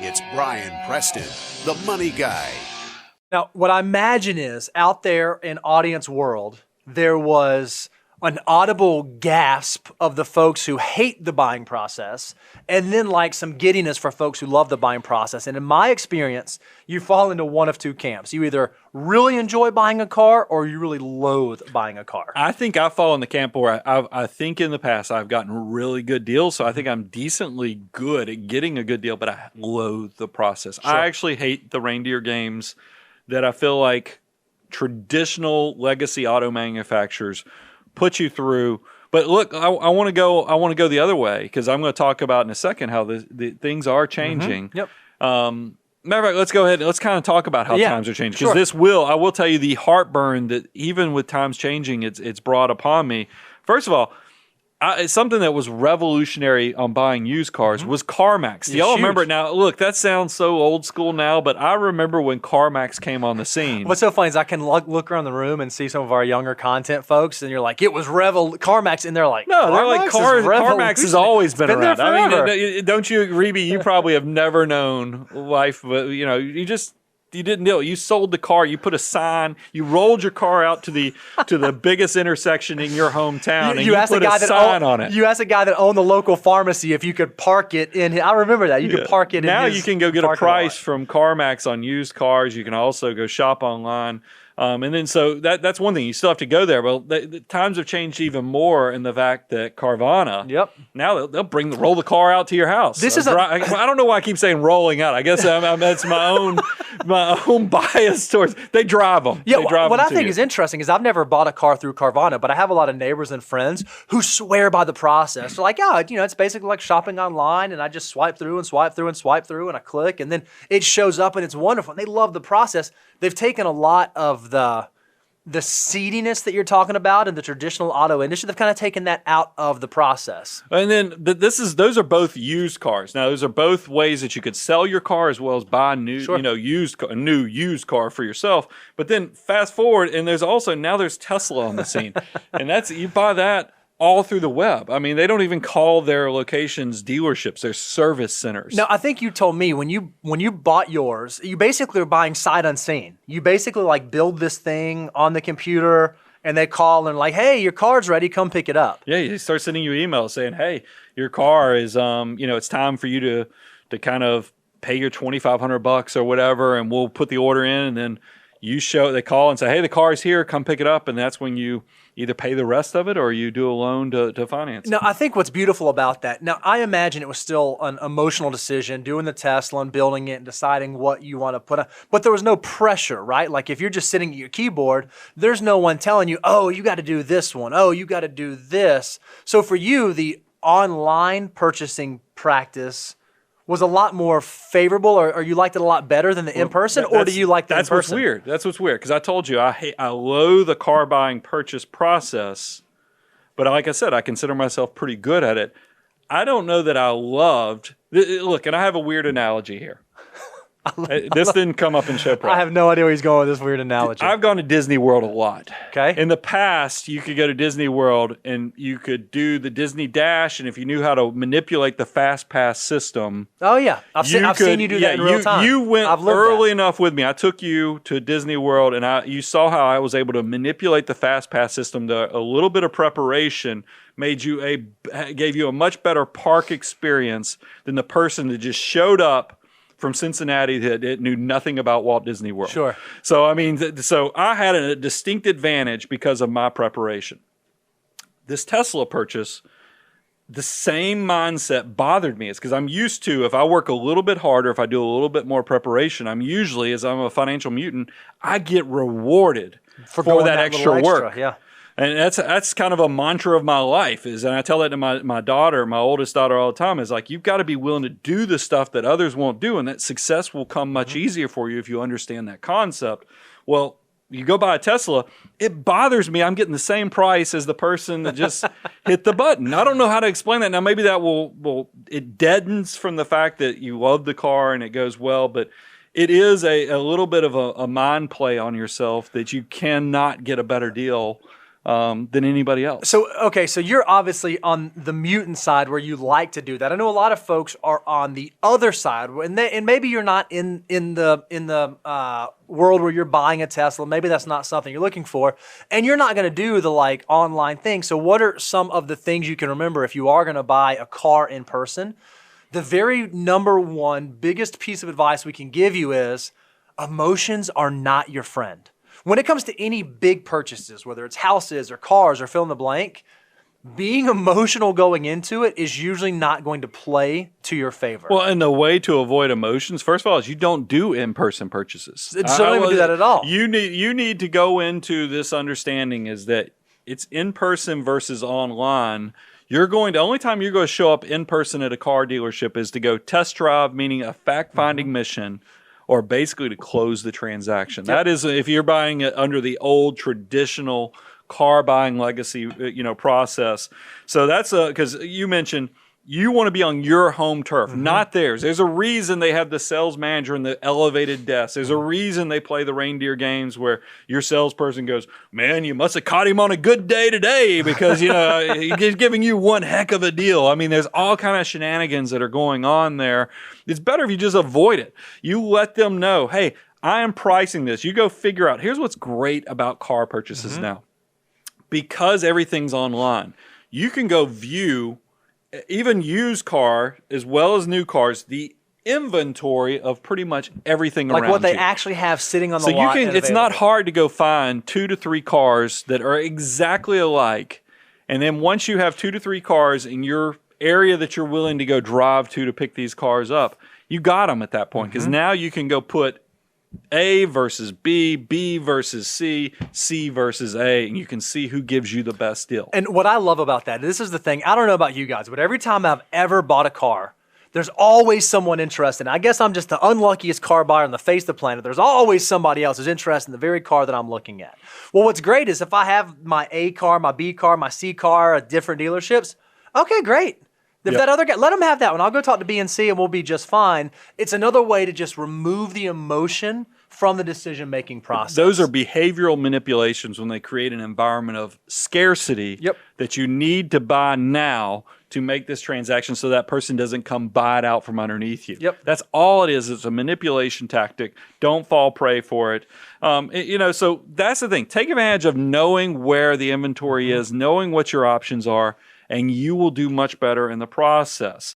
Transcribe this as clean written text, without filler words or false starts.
It's Brian Preston, the money guy. Now, what I imagine is out there in audience world, there was an audible gasp of the folks who hate the buying process, and then like some giddiness for folks who love the buying process. And in my experience, you fall into one of two camps. You either really enjoy buying a car or you really loathe buying a car. I think I fall in the camp where I think in the past I've gotten really good deals, so I think I'm decently good at getting a good deal, but I loathe the process. Sure. I actually hate the reindeer games that I feel like traditional legacy auto manufacturers put you through. But look, I want to go the other way, because I'm going to talk about in a second how the things are changing. Yep. Matter of fact, let's go ahead and let's kind of talk about how times are changing, because sure. I will tell you the heartburn that even with times changing, it's brought upon me. First of all, it's something that was revolutionary on buying used cars was CarMax. Do y'all remember it now? Look, that sounds so old school now, but I remember when CarMax came on the scene. What's so funny is I can look around the room and see some of our younger content folks, and you're like, it was CarMax, and they're like, no, they're like, CarMax has always been around. Forever. I mean, don't you, Reby? You probably have never known life, but you didn't know. You sold the car. You put a sign. You rolled your car out to the biggest intersection in your hometown, and you put a sign on it. You asked a guy that owned the local pharmacy if you could park it in. I remember that. You could park it in. Now you can go get a price from CarMax on used cars. You can also go shop online. And then so that's one thing. You still have to go there. But the times have changed even more in the fact that Carvana. Yep. Now they'll roll the car out to your house. I don't know why I keep saying rolling out. I guess that's my own bias towards. They drive them. Yeah. What I think is interesting is I've never bought a car through Carvana, but I have a lot of neighbors and friends who swear by the process. They're like, it's basically like shopping online, and I just swipe through and swipe through and swipe through, and I click, and then it shows up, and it's wonderful. And they love the process. They've taken a lot of the seediness that you're talking about in the traditional auto industry. They've kind of taken that out of the process. And then those are both used cars. Now, those are both ways that you could sell your car as well as buy a new used car for yourself. But then fast forward, and there's Tesla on the scene, and you buy that all through the web. I mean, they don't even call their locations dealerships; they're service centers. Now, I think you told me when you bought yours, you basically are buying sight unseen. You basically like build this thing on the computer, and they call and like, "Hey, your car's ready. Come pick it up." Yeah, they start sending you emails saying, "Hey, your car is it's time for you to kind of pay your $2,500 or whatever, and we'll put the order in, and then they call and say, hey, the car's here, come pick it up," and that's when you either pay the rest of it or you do a loan to finance it. Now, I think what's beautiful about that, now I imagine it was still an emotional decision, doing the Tesla and building it and deciding what you want to put on, but there was no pressure, right? Like if you're just sitting at your keyboard, there's no one telling you, oh, you got to do this one, oh, you got to do this. So for you, the online purchasing practice was a lot more favorable, or you liked it a lot better than the in-person, or do you like the in-person? That's what's weird, because I told you I loathe the car buying purchase process, but like I said, I consider myself pretty good at it. I don't know that I loved. Look, and I have a weird analogy here. This didn't come up in show prep. I have no idea where he's going with this weird analogy. I've gone to Disney World a lot. Okay. In the past, you could go to Disney World and you could do the Disney Dash, and if you knew how to manipulate the Fast Pass system. Oh, yeah. I've seen you do that in real time. You went early enough with me. I took you to Disney World, and you saw how I was able to manipulate the Fast Pass system. A little bit of preparation gave you a much better park experience than the person that just showed up from Cincinnati that knew nothing about Walt Disney World. Sure. So, I mean, so I had a distinct advantage because of my preparation. This Tesla purchase, the same mindset bothered me. It's because I'm used to, if I work a little bit harder, if I do a little bit more preparation, I'm usually, as I'm a financial mutant, I get rewarded for that extra work. Yeah. And that's kind of a mantra of my life and I tell that to my daughter, my oldest daughter, all the time, is like, you've got to be willing to do the stuff that others won't do, and that success will come much easier for you if you understand that concept. Well, you go buy a Tesla, it bothers me. I'm getting the same price as the person that just hit the button. I don't know how to explain that. Now, maybe that it deadens from the fact that you love the car and it goes well, but it is a little bit of a mind play on yourself that you cannot get a better deal than anybody else. So, okay, so you're obviously on the mutant side where you like to do that. I know a lot of folks are on the other side, and maybe you're not in the world where you're buying a Tesla. Maybe that's not something you're looking for, and you're not going to do the like online thing. So, what are some of the things you can remember if you are going to buy a car in person? The very number one biggest piece of advice we can give you is emotions are not your friend. When it comes to any big purchases, whether it's houses or cars or fill in the blank, being emotional going into it is usually not going to play to your favor. Well, and the way to avoid emotions, first of all, is you don't do in-person purchases. So don't even do that at all. You need to go into this understanding is that it's in-person versus online. The only time you're going to show up in person at a car dealership is to go test drive, meaning a fact-finding mission, or basically to close the transaction. That is, if you're buying it under the old traditional car buying legacy, process. So that's because you mentioned you want to be on your home turf, not theirs. There's a reason they have the sales manager and the elevated desk. There's a reason they play the reindeer games where your salesperson goes, man, you must have caught him on a good day today because, he's giving you one heck of a deal. I mean, there's all kind of shenanigans that are going on there. It's better if you just avoid it. You let them know, hey, I am pricing this. You go figure out. Here's what's great about car purchases now. Because everything's online, you can go view even used car as well as new cars, the inventory of pretty much everything around you. Like what they actually have sitting on the lot. So it's not hard to go find 2 to 3 cars that are exactly alike. And then once you have 2 to 3 cars in your area that you're willing to go drive to pick these cars up, you got them at that point. Because now you can go put A versus B, B versus C, C versus A, and you can see who gives you the best deal. And what I love about that, this is the thing, I don't know about you guys, but every time I've ever bought a car, there's always someone interested. I guess I'm just the unluckiest car buyer on the face of the planet. There's always somebody else who's interested in the very car that I'm looking at. Well, what's great is if I have my A car, my B car, my C car at different dealerships, okay, great. If that other guy, let him have that one. I'll go talk to B and C and we'll be just fine. It's another way to just remove the emotion from the decision-making process. Those are behavioral manipulations when they create an environment of scarcity that you need to buy now to make this transaction so that person doesn't come buy it out from underneath you. That's all it is. It's a manipulation tactic. Don't fall prey for it. So that's the thing. Take advantage of knowing where the inventory is, knowing what your options are, and you will do much better in the process.